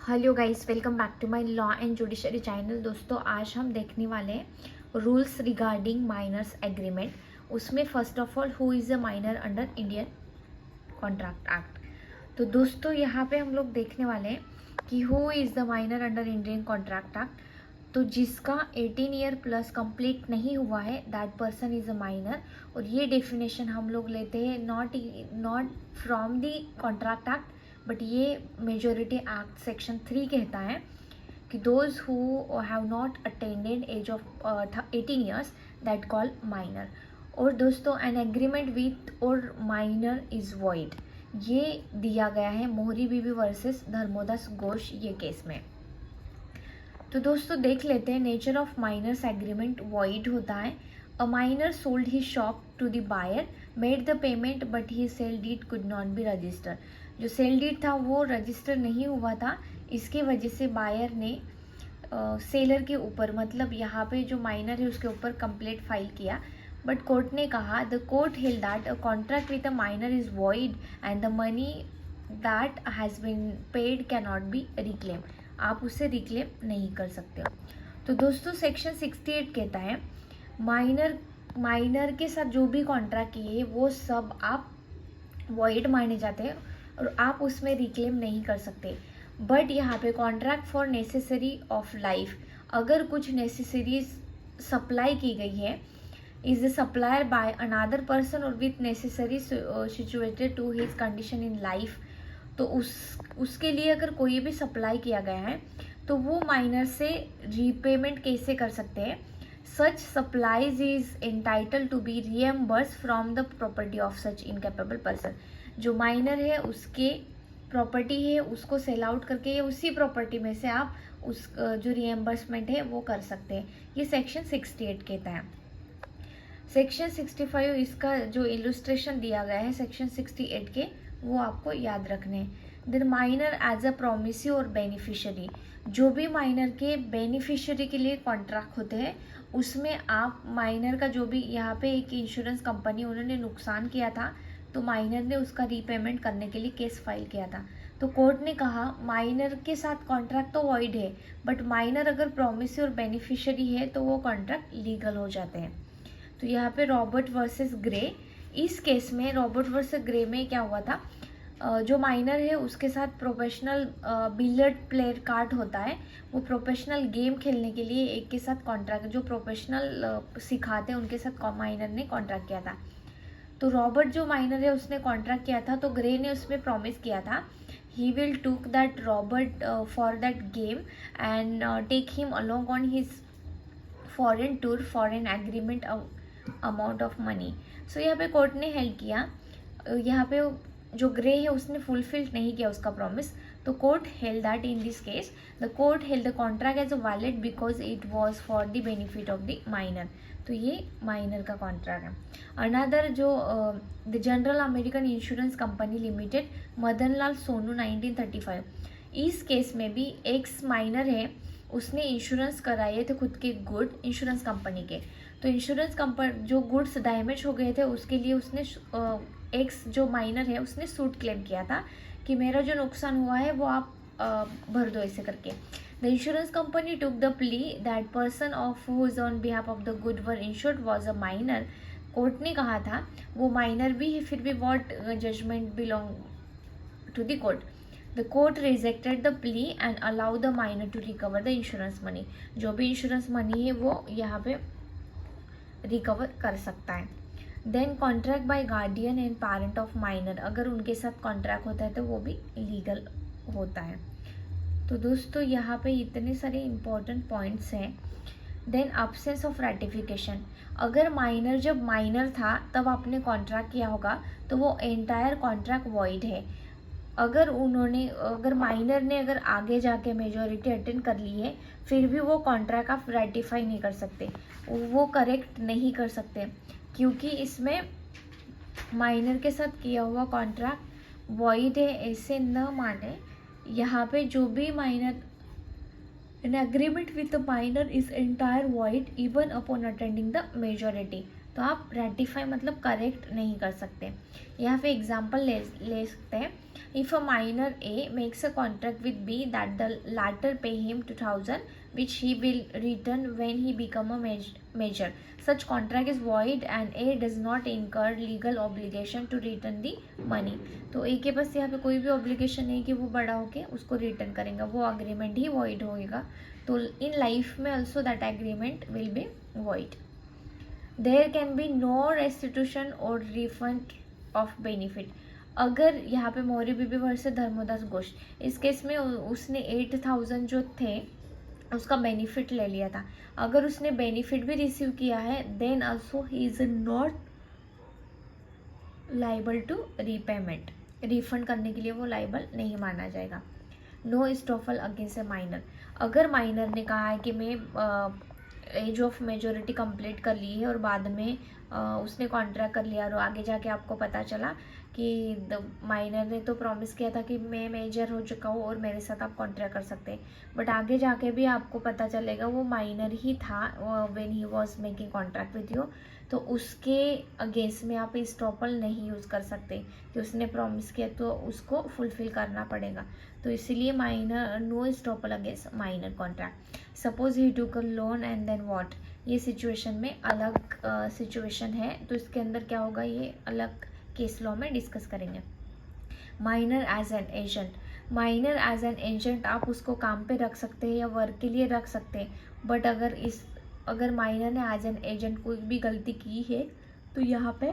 Hello guys, welcome back to my law and judiciary channel. दोस्तों, आज हम देखने वाले हैं रूल्स रिगार्डिंग माइनर्स एग्रीमेंट। उसमें first of all, who is a minor under Indian contract act. तो दोस्तों, यहाँ पे हम लोग देखने वाले हैं कि who is the minor under Indian contract act. तो जिसका 18 ईयर प्लस कंप्लीट नहीं हुआ है, that person is a minor. और ये डेफिनेशन हम लोग लेते हैं not from the contract act, but ये मेजोरिटी एक्ट सेक्शन 3 कहता है कि those who have not attended age of 18 years that call minor. और दोस्तों, एन एग्रीमेंट विथ और माइनर इज वॉइड, ये दिया गया है मोहरी बीबी वर्सेस धर्मोदास घोष ये केस में। तो दोस्तों, देख लेते हैं nature of minors agreement void होता है। A minor sold he shop to the buyer, made the payment but he sale deed could not be register. जो सेल डीड था वो रजिस्टर नहीं हुआ था, इसकी वजह से बायर ने सेलर के ऊपर, मतलब यहाँ पे जो माइनर है उसके ऊपर कंप्लेंट फाइल किया। बट कोर्ट ने कहा, the court held that a contract with a minor is void and the money that has been paid can not be reclaim. आप उसे रिक्लेम नहीं कर सकते हो। तो दोस्तों, सेक्शन 68 कहता है माइनर के साथ जो भी कॉन्ट्रैक्ट किए वो सब आप वॉइड माने जाते हैं और आप उसमें रिक्लेम नहीं कर सकते। बट यहाँ पे contract for necessary of life, अगर कुछ नेसेसरीज सप्लाई की गई है, is supplier by another person और with necessary situated to his condition in life, तो उसके लिए अगर कोई भी सप्लाई किया गया है तो वो माइनर से रीपेमेंट कैसे कर सकते हैं। Such supplies is entitle to be reimburse from the property of such incapable person. जो माइनर है उसके प्रॉपर्टी है उसको सेल आउट करके उसी प्रॉपर्टी में से आप उस जो रीएम्बर्समेंट है वो कर सकते हैं। ये सेक्शन 68 कहता है। सेक्शन 65 इसका जो इलुस्ट्रेशन दिया गया है सेक्शन 68 के, वो आपको याद रखने हैं। Then minor as a promisee और बेनिफिशियरी, जो भी माइनर के बेनिफिशियरी के लिए कॉन्ट्रैक्ट होते हैं उसमें आप माइनर का जो भी, यहाँ पे एक इंश्योरेंस कंपनी उन्होंने नुकसान किया था तो माइनर ने उसका रीपेमेंट करने के लिए केस फाइल किया था। तो कोर्ट ने कहा माइनर के साथ कॉन्ट्रैक्ट तो वॉइड है, बट माइनर अगर प्रोमिसी और बेनिफिशियरी है तो वो कॉन्ट्रैक्ट लीगल हो जाते हैं। तो यहाँ पे रॉबर्ट वर्सेस ग्रे, इस केस में रॉबर्ट वर्सेस ग्रे में क्या हुआ था, जो माइनर है उसके साथ प्रोफेशनल बिलियर्ड प्लेयर कार्ड होता है, वो प्रोफेशनल गेम खेलने के लिए एक के साथ कॉन्ट्रैक्ट, जो प्रोफेशनल सिखाते हैं उनके साथ माइनर ने कॉन्ट्रैक्ट किया था। तो रॉबर्ट जो माइनर है उसने कॉन्ट्रैक्ट किया था, तो ग्रे ने उसमें प्रॉमिस किया था he will took that Robert for that game and take him along on his foreign tour for an agreement amount of money. So यहाँ पे कोर्ट ने हेल्ड किया, यहाँ पे जो ग्रे है उसने फुलफिल नहीं किया उसका प्रॉमिस, तो court held that in this case the court held the contract as a valid because it was for the benefit of the minor. तो ये माइनर का कॉन्ट्रैक्ट है। अनदर जो the general American insurance company limited, Madan Lal Sonu 1935, इस case में भी x minor है, उसने इंश्योरेंस कराए थे खुद के गुड इंश्योरेंस कंपनी के। तो इंश्योरेंस कंपनी जो गुड्स डैमेज हो गए थे उसके लिए उसने एक्स जो माइनर है उसने सूट क्लेम किया था कि मेरा जो नुकसान हुआ है वो आप भर दो, ऐसे करके। The insurance company took the plea that person of whose on behalf of the good were insured was a minor. Court ने कहा था वो माइनर भी है, फिर भी what judgment belong to the court. The court rejected the plea and allow the minor to recover the insurance money. जो भी इंश्योरेंस मनी है वो यहाँ पे रिकवर कर सकता है। Then contract by guardian and parent of minor, अगर उनके साथ कॉन्ट्रैक्ट होता है तो वो भी लीगल होता है। तो दोस्तों, यहाँ पे इतने सारे इंपॉर्टेंट पॉइंट्स हैं। देन अब्सेंस ऑफ रेटिफिकेशन, अगर माइनर जब माइनर था तब आपने कॉन्ट्रैक्ट किया होगा तो वो एंटायर कॉन्ट्रैक्ट वॉइड है। अगर माइनर ने अगर आगे जाके मेजॉरिटी अटेंड कर ली है फिर भी वो कॉन्ट्रैक्ट आप रेटिफाई नहीं कर सकते, वो करेक्ट नहीं कर सकते, क्योंकि इसमें माइनर के साथ किया हुआ कॉन्ट्रैक्ट वॉइड है ऐसे न माने। यहाँ पे जो भी minor, an agreement with the minor is entire void even upon attending the majority, तो आप रेटिफाई मतलब करेक्ट नहीं कर सकते। यहाँ पे एग्जाम्पल ले सकते हैं। If a minor A makes a contract with B that the latter pay him 2000 which he will return when he become a major, such contract is void and A does not incur legal obligation to return the money। तो ए के पास यहाँ पे कोई भी obligation नहीं कि वो बड़ा होके उसको रिटर्न करेगा, वो अग्रीमेंट ही void होएगा। तो इन लाइफ में also that agreement will be void। There can be no restitution और रिफंड ऑफ बेनिफिट। अगर यहाँ पे मौर्य बीबी वर्सेस धर्मोदास घोष, इस केस में उसने 8000 जो थे उसका बेनिफिट ले लिया था। अगर उसने बेनिफिट भी रिसीव किया है then also he is not liable to repayment, refund करने के लिए वो लाइबल नहीं माना जाएगा। No estoppel against a minor. अगर माइनर ने कहा है कि मैं एज ऑफ मेजोरिटी कंप्लीट कर ली है और बाद में उसने कॉन्ट्रैक्ट कर लिया और आगे जाके आपको पता चला कि माइनर ने तो प्रॉमिस किया था कि मैं मेजर हो चुका हूँ और मेरे साथ आप कॉन्ट्रैक्ट कर सकते हैं, बट आगे जाके भी आपको पता चलेगा वो माइनर ही था when he was making contract with you, तो उसके अगेंस्ट में आप स्टॉपल नहीं यूज़ कर सकते कि उसने प्रॉमिस किया तो उसको फुलफिल करना पड़ेगा। तो इसीलिए minor, no estoppel against minor contract. Suppose he took a loan and then what, ये सिचुएशन में अलग सिचुएशन है, तो इसके अंदर क्या होगा ये अलग केस लॉ में डिस्कस करेंगे। Minor as an agent. Minor as an agent आप उसको काम पे रख सकते हैं या वर्क के लिए रख सकते हैं, बट अगर माइनर ने एज एन एजेंट कोई भी गलती की है तो यहाँ पे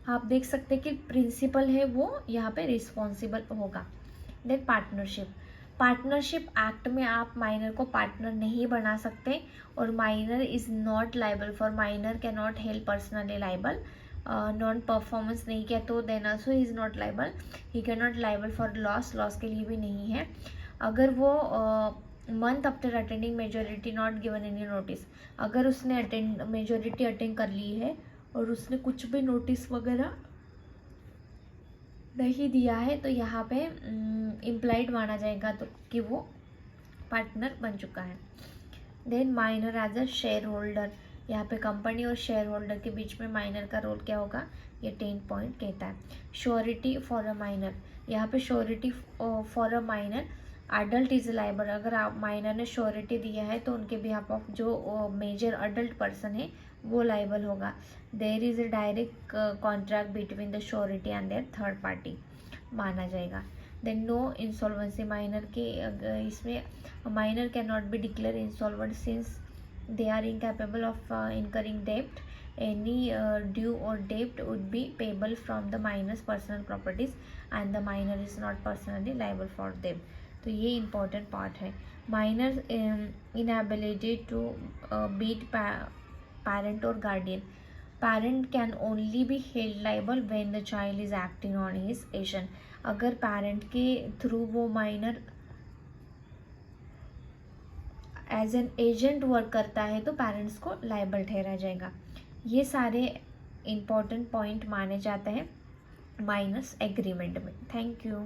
आप देख सकते हैं कि प्रिंसिपल है वो यहाँ पे रिस्पॉन्सिबल होगा। Then partnership. पार्टनरशिप एक्ट में आप माइनर को पार्टनर नहीं बना सकते और minor is not liable for, minor can not help personally liable. Non performance नहीं किया तो then also he is not liable. He can not liable for loss, loss के लिए भी नहीं है। अगर वो month after attending majority not given any notice, अगर उसने मेजोरिटी अटेंड कर ली है और उसने कुछ भी नोटिस वगैरह नहीं दिया है तो यहाँ पे इम्प्लाइड माना जाएगा तो कि वो पार्टनर बन चुका है। Then minor as a share holder. यहाँ पे कंपनी और शेयर होल्डर के बीच में माइनर का रोल क्या होगा ये 10 पॉइंट कहता है। Surety for a minor. यहाँ पे surety for a minor, adult is liable. अगर आप माइनर ने श्योरिटी दिया है तो उनके बिहाफ ऑफ जो मेजर अडल्ट पर्सन है वो लाइबल होगा। There is a direct contract between the surety and there third party माना जाएगा। Then no insolvency. माइनर के इसमें minor can not be declare insolvent since they are incapable of incurring debt. Any due or debt would be payable from the minor's personal properties and the minor is not personally liable for them। तो ये important part है। minor inability to beat parent or guardian। parent can only be held liable when the child is acting on his agent। अगर parent के through वो minor as an agent work करता है तो parents को liable ठहरा जाएगा। ये सारे इम्पॉर्टेंट पॉइंट माने जाते हैं माइनर्स एग्रीमेंट में। Thank you.